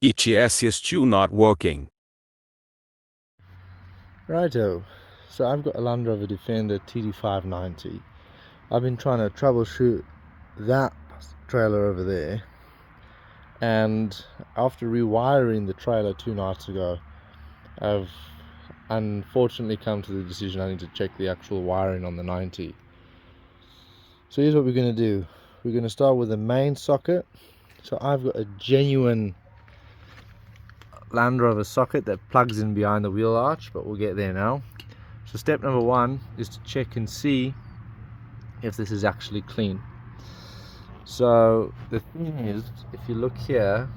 ETS is still not working. Righto, so I've got a Land Rover Defender TD590. I've been trying to troubleshoot that trailer over there, and after rewiring the trailer 2 nights ago, I've unfortunately come to the decision I need to check the actual wiring on the 90. So here's what we're going to do. We're going to start with the main socket. So I've got a genuine Land Rover socket that plugs in behind the wheel arch, but we'll get there now. So step number 1 is to check and see if this is actually clean. So the thing is, if you look here,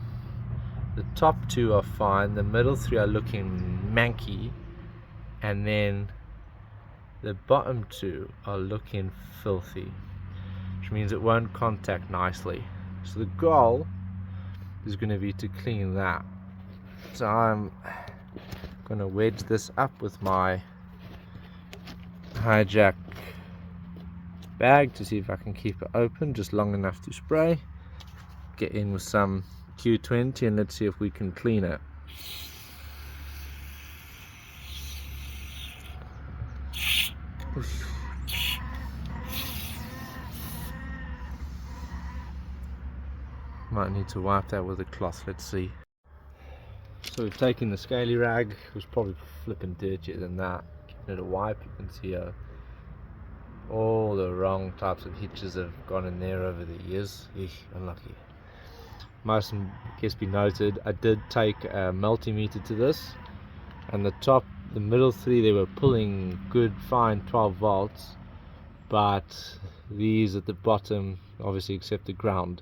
the top 2 are fine, the middle 3 are looking manky, and then the bottom 2 are looking filthy, which means it won't contact nicely. So the goal is going to be to clean that. So I'm going to wedge this up with my hijack bag to see if I can keep it open just long enough to spray. Get in with some Q20 and let's see if we can clean it. Might need to wipe that with a cloth, let's see. So we've taken the scaly rag, it was probably flipping dirtier than that. Giving it a wipe, you can see all the wrong types of hitches have gone in there over the years. Eesh, unlucky. Must guess be noted, I did take a multimeter to this, and the middle 3 they were pulling good fine 12 volts, but these at the bottom, obviously except the ground,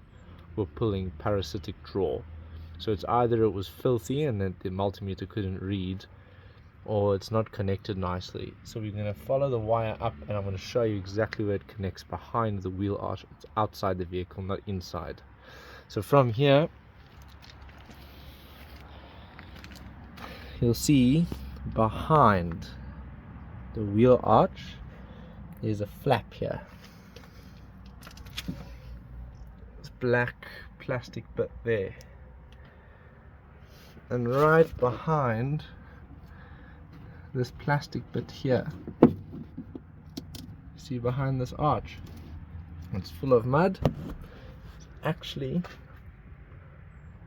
were pulling parasitic draw. So it's either it was filthy and that the multimeter couldn't read, or it's not connected nicely. So we're going to follow the wire up, and I'm going to show you exactly where it connects behind the wheel arch. It's outside the vehicle, not inside. So from here you'll see behind the wheel arch there's a flap here. This black plastic bit there. And right behind this plastic bit here, see behind this arch, it's full of mud. It's actually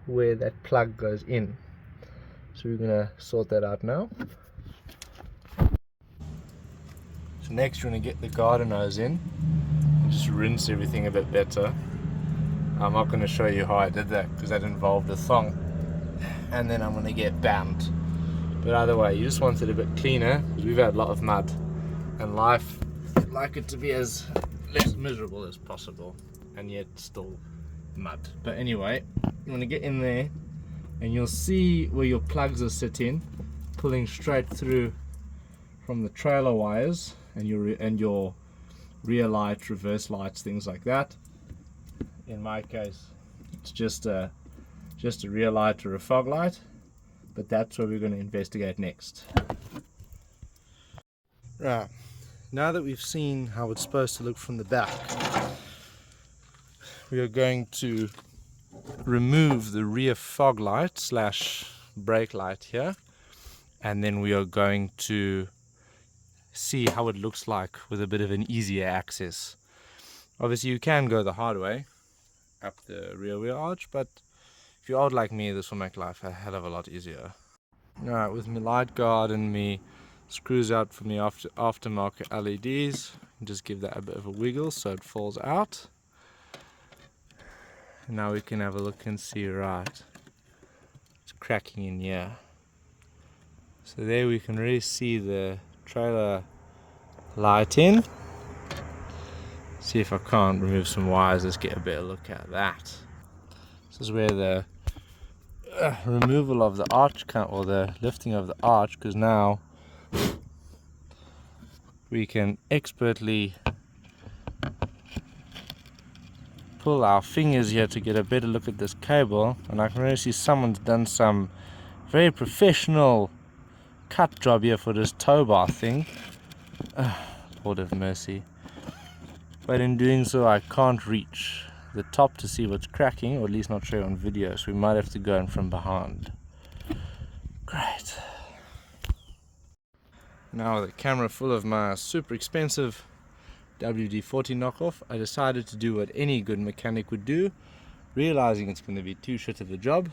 where that plug goes in. So we're gonna sort that out now. So next we're gonna get the garden hose in and just rinse everything a bit better. I'm not gonna show you how I did that because that involved a thong, and then I'm gonna get banned. But either way, you just want it a bit cleaner because we've had a lot of mud, and life, I'd like it to be as less miserable as possible, and yet still mud. But anyway, you want to get in there and you'll see where your plugs are sitting, pulling straight through from the trailer wires and your rear light, reverse lights, things like that. In my case, it's just a rear light or a fog light, but that's what we're going to investigate next. Right, now that we've seen how it's supposed to look from the back, we are going to remove the rear fog light slash brake light here, and then we are going to see how it looks like with a bit of an easier access. Obviously you can go the hard way up the rear wheel arch, but if you're old like me, this will make life a hell of a lot easier. Alright, with my light guard and me screws out for me aftermarket LEDs, just give that a bit of a wiggle so it falls out. And now we can have a look and see, right, it's cracking in here. So there we can really see the trailer light in. See if I can't remove some wires, let's get a better look at that. This is where the removal of the arch or the lifting of the arch, because now we can expertly pull our fingers here to get a better look at this cable, and I can really see someone's done some very professional cut job here for this tow bar thing. Lord have mercy. But in doing so I can't reach the top to see what's cracking, or at least not show on video, so we might have to go in from behind. Great. Now with a camera full of my super expensive WD-40 knockoff, I decided to do what any good mechanic would do, realizing it's going to be too shit of a job.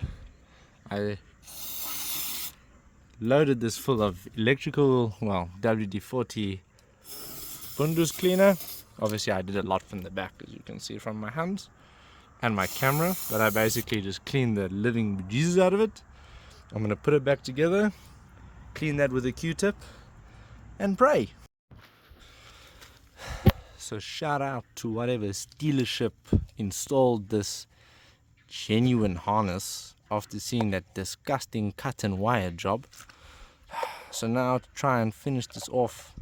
I loaded this full of electrical, well, WD-40 Bundus cleaner. Obviously I did a lot from the back, as you can see from my hands and my camera, but I basically just cleaned the living bejesus out of it. I'm going to put it back together, clean that with a Q-tip, and pray. So shout out to whatever dealership installed this genuine harness after seeing that disgusting cut and wire job. So now to try and finish this off,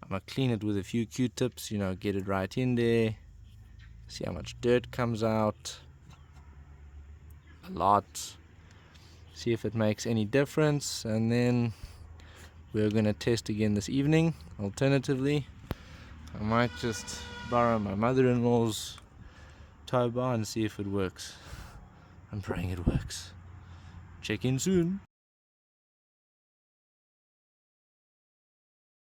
I'm going to clean it with a few Q-tips, you know, get it right in there, see how much dirt comes out, a lot, see if it makes any difference, and then we're going to test again this evening. Alternatively, I might just borrow my mother-in-law's tow bar and see if it works. I'm praying it works. Check in soon.